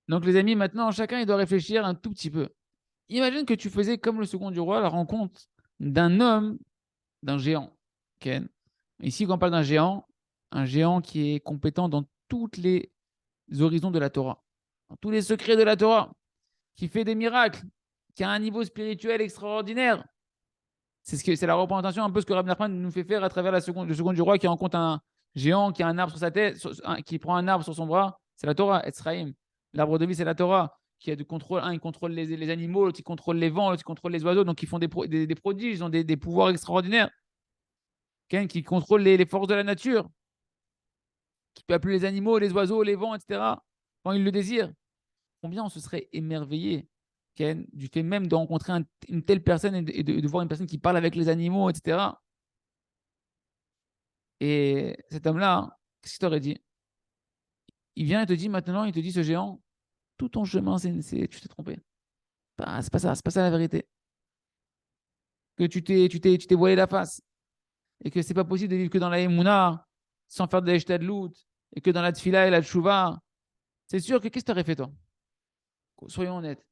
Donc, les amis, maintenant, chacun, il doit réfléchir un tout petit peu. Imagine que tu faisais, comme le second du roi, la rencontre d'un homme, d'un géant. Ken. Ici, quand on parle d'un géant, un géant qui est compétent dans tous les horizons de la Torah, dans tous les secrets de la Torah, qui fait des miracles, qui a un niveau spirituel extraordinaire. C'est la représentation un peu ce que Rabbi Nachman nous fait faire à travers le second du roi qui rencontre un géant qui a un arbre sur sa tête, qui prend un arbre sur son bras. C'est la Torah, Etzraïm. L'arbre de vie, c'est la Torah qui a du contrôle. Un, il contrôle les animaux, l'autre, il contrôle les vents, l'autre, il contrôle les oiseaux. Donc, ils font des prodiges, ils ont des pouvoirs extraordinaires. Quelqu'un qui contrôle les forces de la nature, qui peut appeler les animaux, les oiseaux, les vents, etc. quand il le désire. Combien on se serait émerveillé Ken, du fait même de rencontrer une telle personne et de voir une personne qui parle avec les animaux, etc. Et cet homme-là, qu'est-ce qu'il t'aurait dit? Il vient et te dit maintenant, il te dit ce géant, tout ton chemin, tu t'es trompé. Bah, c'est pas ça la vérité. Que tu t'es voilé la face. Et que c'est pas possible de vivre que dans la Emouna, sans faire de l'Eshtadlout, et que dans la Tfila et la Tchouva. C'est sûr que qu'est-ce que tu aurais fait, toi? Soyons honnêtes.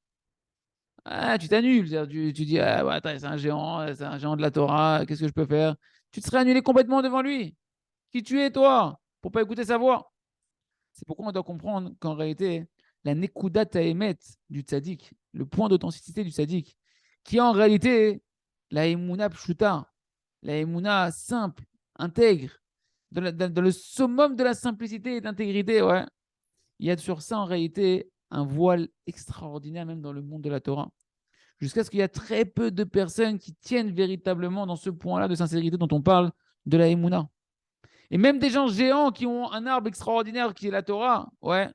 Ah, tu t'annules. Tu dis, ah, ouais, c'est un géant de la Torah, qu'est-ce que je peux faire? Tu te serais annulé complètement devant lui. Qui tu es, toi, pour pas écouter sa voix? C'est pourquoi on doit comprendre qu'en réalité, la Nekudat Taemet du tzaddik, le point d'authenticité du tzaddik, qui est en réalité la Emouna Pshuta, la Emouna simple, intègre, dans le summum de la simplicité et de l'intégrité, ouais. Il y a sur ça en réalité un voile extraordinaire même dans le monde de la Torah. Jusqu'à ce qu'il y a très peu de personnes qui tiennent véritablement dans ce point-là de sincérité dont on parle de la Emouna. Et même des gens géants qui ont un arbre extraordinaire qui est la Torah, ouais.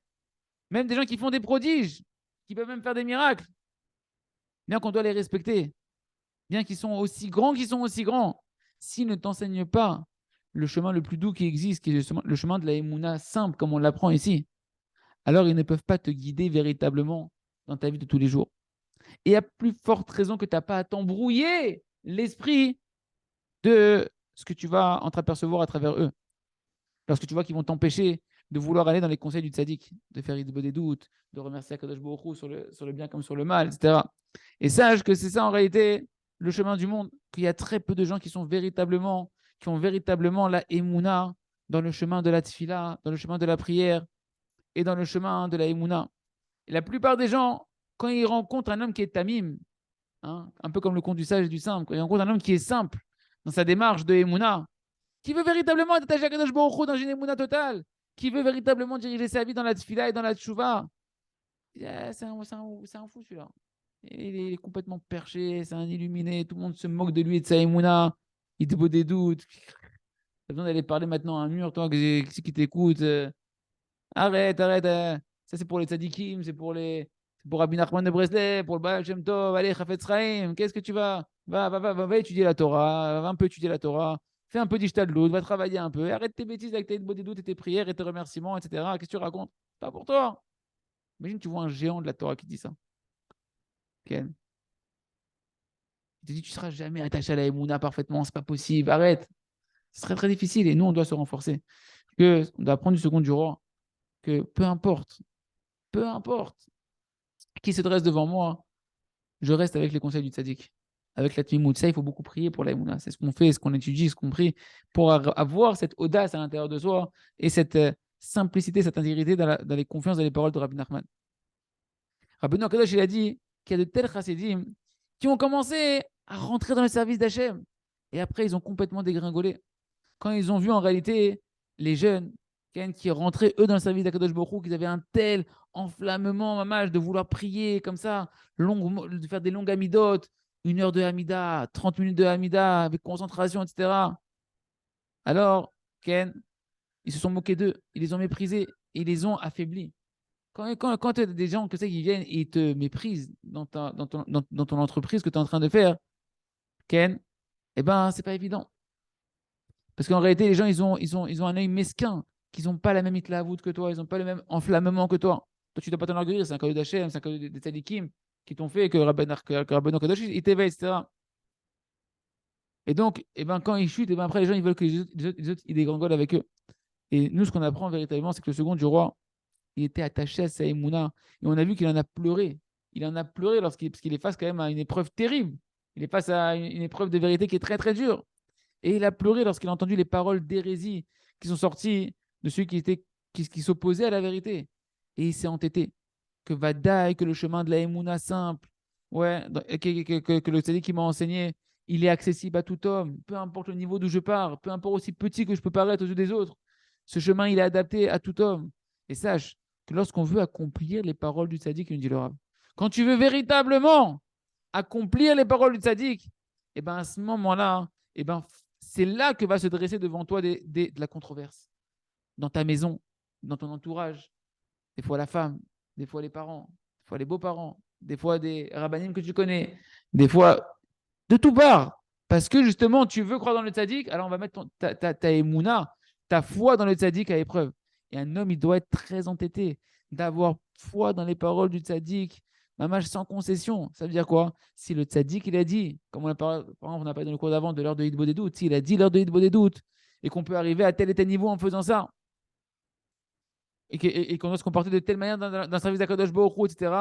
Même des gens qui font des prodiges, qui peuvent même faire des miracles, bien qu'on doit les respecter, bien qu'ils sont aussi grands, s'ils ne t'enseignent pas le chemin le plus doux qui existe, qui est le chemin de la Emouna simple, comme on l'apprend ici, alors ils ne peuvent pas te guider véritablement dans ta vie de tous les jours. Et à plus forte raison que tu n'as pas à t'embrouiller l'esprit de ce que tu vas entreapercevoir à travers eux. Lorsque tu vois qu'ils vont t'empêcher de vouloir aller dans les conseils du tzaddik, de faire des doutes, de remercier Akadosh Baruch Hu sur le bien comme sur le mal, etc. Et sache que c'est ça en réalité le chemin du monde, qu'il y a très peu de gens qui ont véritablement la émouna dans le chemin de la tfila, dans le chemin de la prière et dans le chemin de la émouna. Et la plupart des gens, quand ils rencontrent un homme qui est tamim, hein, un peu comme le conte du sage et du simple, quand ils rencontrent un homme qui est simple dans sa démarche de émouna, qui veut véritablement être attaché à Kadosh Baruch Hu dans une émouna totale, qui veut véritablement diriger sa vie dans la tfila et dans la tchouva. C'est un fou celui-là. Il est complètement perché, c'est un illuminé, tout le monde se moque de lui et de sa émouna, il te pose des doutes. T'as besoin d'aller parler maintenant à un mur, toi, qui t'écoute. Arrête, arrête. Ça, c'est pour les tzadikim, c'est pour Rabbi Nachman de Breslev, pour le Baal Shem Tov. Allez, Chafetz Chaim, qu'est-ce que tu vas? Va étudier la Torah, va un peu étudier la Torah. Fais un peu d'ishtadlout, va travailler un peu. Arrête tes bêtises avec tes doutes et tes prières et tes remerciements, etc. Qu'est-ce que tu racontes? Pas pour toi. Imagine, tu vois un géant de la Torah qui dit ça. Ken. Il te dit, tu seras jamais attaché à la Emouna parfaitement, c'est pas possible. Arrête. Ce serait très difficile et nous, on doit se renforcer. On doit apprendre du second du roi que peu importe qui se dresse devant moi, je reste avec les conseils du tzaddik, avec la tmimout. Ça, il faut beaucoup prier pour la Emouna. C'est ce qu'on fait, ce qu'on étudie, ce qu'on prie, pour avoir cette audace à l'intérieur de soi et cette simplicité, cette intégrité dans les confiances dans les paroles de Rabbi Nachman. Rabbi Kadosh, il a dit qu'il y a de tels chassidim qui ont commencé à rentrer dans le service d'Hachem. Et après, ils ont complètement dégringolé. Quand ils ont vu en réalité les jeunes qui rentraient eux dans le service d'Akadosh Baruch qu'ils avaient un tel enflammement, mamage, de vouloir prier comme ça, de faire des longues amidotes, 1 heure de Hamida, 30 minutes de Hamida, avec concentration, etc. Alors, Ken, ils se sont moqués d'eux, ils les ont méprisés, ils les ont affaiblis. Quand tu as des gens que ça qui viennent et te méprisent dans ton entreprise que tu es en train de faire, Ken, eh ben, c'est pas évident. Parce qu'en réalité, les gens, ils ont un œil mesquin, qu'ils n'ont pas la même itlaavout que toi, ils n'ont pas le même enflammement que toi. Toi, tu ne dois pas t'enorgueillir, c'est un cadeau d'Hachem, c'est un cadeau des tzadikim qui t'ont fait que Rabbeinu Kadosh, il t'éveille, etc. Et donc, eh ben, quand ils chutent, eh ben, après, les gens, ils veulent que les autres ils dégringolent avec eux. Et nous, ce qu'on apprend véritablement, c'est que le second du roi, Il était attaché à sa émouna. Et on a vu qu'il en a pleuré. Il en a pleuré parce qu'il est face quand même à une épreuve terrible. Il est face à une épreuve de vérité qui est très, très dure. Et il a pleuré lorsqu'il a entendu les paroles d'hérésie qui sont sorties de ceux qui s'opposaient à la vérité. Et il s'est entêté. Que Vadaï, que le chemin de la Emouna simple, ouais, que le tzaddik qui m'a enseigné, il est accessible à tout homme, peu importe le niveau d'où je pars, peu importe aussi petit que je peux paraître aux yeux des autres. Ce chemin, il est adapté à tout homme. Et sache que lorsqu'on veut accomplir les paroles du tzaddik, il nous dit le Rav, quand tu veux véritablement accomplir les paroles du tzaddik, et ben à ce moment-là, et ben c'est là que va se dresser devant toi de la controverse. Dans ta maison, dans ton entourage, des fois la femme, des fois les parents, des fois les beaux-parents, des fois des rabbinim que tu connais, des fois de tout part. Parce que justement, tu veux croire dans le tzaddik, alors on va mettre ta émouna, ta foi dans le tzaddik à épreuve. Et un homme, il doit être très entêté d'avoir foi dans les paroles du tzaddik, mamage sans concession. Ça veut dire quoi? Si le tzaddik, il a dit, comme par exemple, on a parlé dans le cours d'avant de l'heure de Hitbo des doutes, s'il a dit l'heure de Hitbo des doutes, et qu'on peut arriver à tel et tel niveau en faisant ça, et qu'on doit se comporter de telle manière dans le service d'Akadosh Baruch Hu, etc.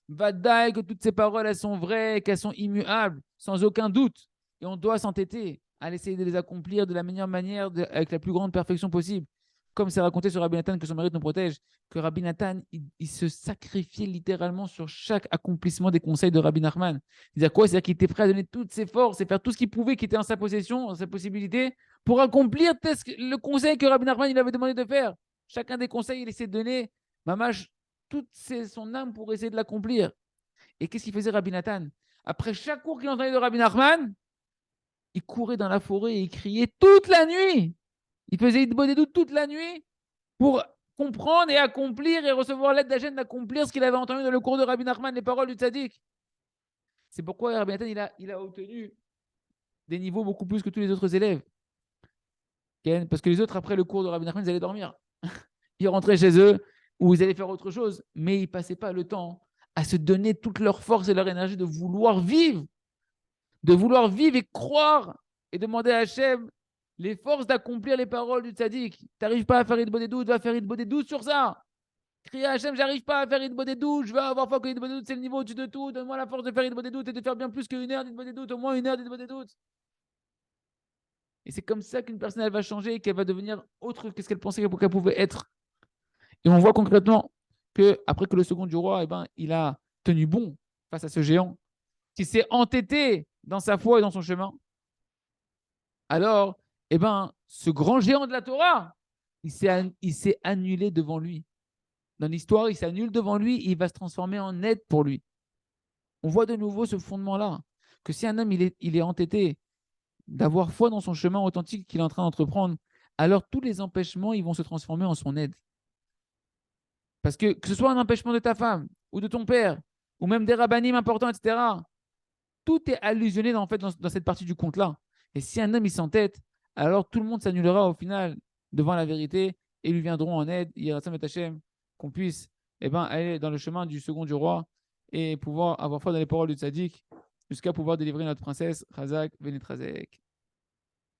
Vadaï que toutes ces paroles, elles sont vraies, qu'elles sont immuables, sans aucun doute. Et on doit s'entêter à essayer de les accomplir de la meilleure manière, avec la plus grande perfection possible. Comme c'est raconté sur Rabbi Nathan, que son mérite nous protège, que Rabbi Nathan, il se sacrifiait littéralement sur chaque accomplissement des conseils de Rabbi Nachman. C'est-à-dire quoi? C'est-à-dire qu'il était prêt à donner toutes ses forces et faire tout ce qu'il pouvait, qui était en sa possession, en sa possibilité, pour accomplir le conseil que Rabbi Nachman il avait demandé de faire. Chacun des conseils, il essaie de donner, mamash, toute son âme pour essayer de l'accomplir. Et qu'est-ce qu'il faisait Rabbi Nathan? Après chaque cours qu'il entendait de Rabbi Nachman, il courait dans la forêt et il criait toute la nuit. Il faisait des doutes toute la nuit pour comprendre et accomplir et recevoir l'aide d'Hachem d'accomplir ce qu'il avait entendu dans le cours de Rabbi Nachman, les paroles du tzaddik. C'est pourquoi Rabbi Nathan, il a obtenu des niveaux beaucoup plus que tous les autres élèves. Parce que les autres, après le cours de Rabbi Nachman, ils allaient dormir. Ils rentraient chez eux ou ils allaient faire autre chose, mais ils ne passaient pas le temps à se donner toute leur force et leur énergie de vouloir vivre et croire et demander à Hachem les forces d'accomplir les paroles du tzaddik. Tu n'arrives pas à faire Hitbo des doutes, va faire Hitbo des doutes sur ça. Crie à Hachem, j'arrive pas à faire Hitbo des doutes, je veux avoir foi que Hitbo des doutes, c'est le niveau au-dessus de tout, donne-moi la force de faire Hitbo des doutes et de faire bien plus qu'une heure d'Hitbo des doutes, au moins une heure d'Hitbo des doutes. Et c'est comme ça qu'une personne elle va changer et qu'elle va devenir autre que ce qu'elle pensait qu'elle pouvait être. Et on voit concrètement que après que le second du roi, eh ben, il a tenu bon face à ce géant qui s'est entêté dans sa foi et dans son chemin. Alors, eh ben, ce grand géant de la Torah, il s'est annulé devant lui. Dans l'histoire, il s'annule devant lui et il va se transformer en aide pour lui. On voit de nouveau ce fondement-là, que si un homme il est entêté d'avoir foi dans son chemin authentique qu'il est en train d'entreprendre, alors tous les empêchements ils vont se transformer en son aide. Parce que ce soit un empêchement de ta femme ou de ton père, ou même des rabbinim importants, etc., tout est allusionné en fait, dans cette partie du conte-là. Et si un homme il s'entête, alors tout le monde s'annulera au final devant la vérité et lui viendront en aide, qu'on puisse aller dans le chemin du second du roi et pouvoir avoir foi dans les paroles du tzaddik jusqu'à pouvoir délivrer notre princesse, Razak Benetrazek.